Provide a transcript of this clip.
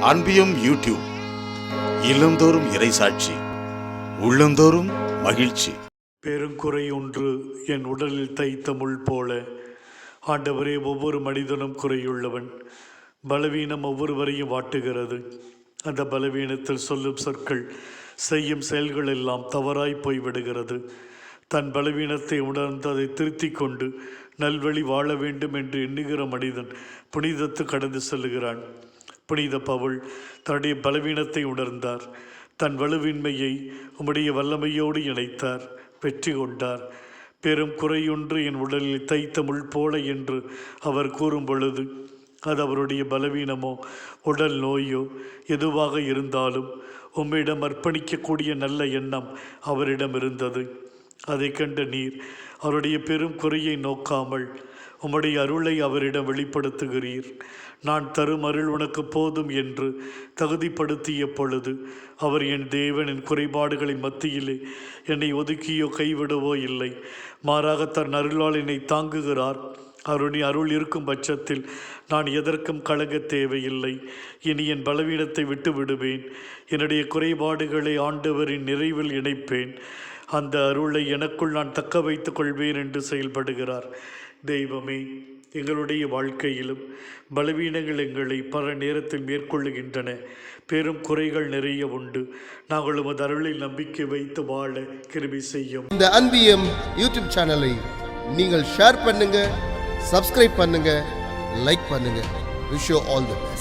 அன்பியம் YouTube. இல்லந்தோறும் இறைசாட்சி, உள்ளந்தோறும் மகிழ்ச்சி. பெருங்குறை ஒன்று என் உடலில் தைத்த முள் போல. ஆண்டவரே, ஒவ்வொரு மனிதனும் குறையுள்ளவன். பலவீனம் ஒவ்வொருவரையும் வாட்டுகிறது. அந்த பலவீனத்தில் சொல்லும் சொற்கள், செய்யும் செயல்கள் எல்லாம் தவறாய் போய்விடுகிறது. தன் பலவீனத்தை உணர்ந்து அதை திருத்திக் கொண்டு நல்வழி வாழ வேண்டும் என்று எண்ணுகிற மனிதன் புனிதத்து கடந்து செல்லுகிறான். புனித பவுல் தன்னுடைய பலவீனத்தை உணர்ந்தார். தன் வலுவின்மையை உம்முடைய வல்லமையோடு இணைத்தார், வெற்றி கொண்டார். பெரும் குறையொன்று என் உடலில் தைத்த முள் போல என்று அவர் கூறும் பொழுது, அது அவருடைய பலவீனமோ உடல் நோயோ எதுவாக இருந்தாலும் உம்மிடம் அர்ப்பணிக்கக்கூடிய நல்ல எண்ணம் அவரிடம் இருந்தது. அதை கண்ட நீர் அவருடைய பெரும் குறையை நோக்காமல் உம்முடைய அருளை அவரிடம் வெளிப்படுத்துகிறீர். நான் தரும் அருள் உனக்கு போதும் என்று தகுதிப்படுத்திய பொழுது அவர் என் தேவன் என் குறைபாடுகளின் மத்தியிலே என்னை ஒதுக்கியோ கைவிடவோ இல்லை. மாறாக தன் அருளால் என்னை தாங்குகிறார். அவருடைய அருள் இருக்கும் பட்சத்தில் நான் எதற்கும் கலங்க தேவையில்லை. இனி என் பலவீனத்தை விட்டு விடுவேன். என்னுடைய குறைபாடுகளை ஆண்டவரின் நிறைவில் இணைப்பேன். அந்த அருளை எனக்குள் நான் தக்க வைத்துக் கொள்வேன் என்று செயல்படுகிறார். தெய்வமே, எங்களுடைய வாழ்க்கையிலும் பலவீனங்கள் எங்களை பல நேரத்தில் மேற்கொள்ளுகின்றன. பெரும் குறைகள் நிறைய உண்டு. நாங்கள் உமது அருளில் நம்பிக்கை வைத்து வாழ கிருபை செய்யும். இந்த அன்பியம் யூடியூப் சேனலை நீங்கள் ஷேர் பண்ணுங்க, சப்ஸ்கிரைப் பண்ணுங்க, லைக் பண்ணுங்க. Wish you all the best.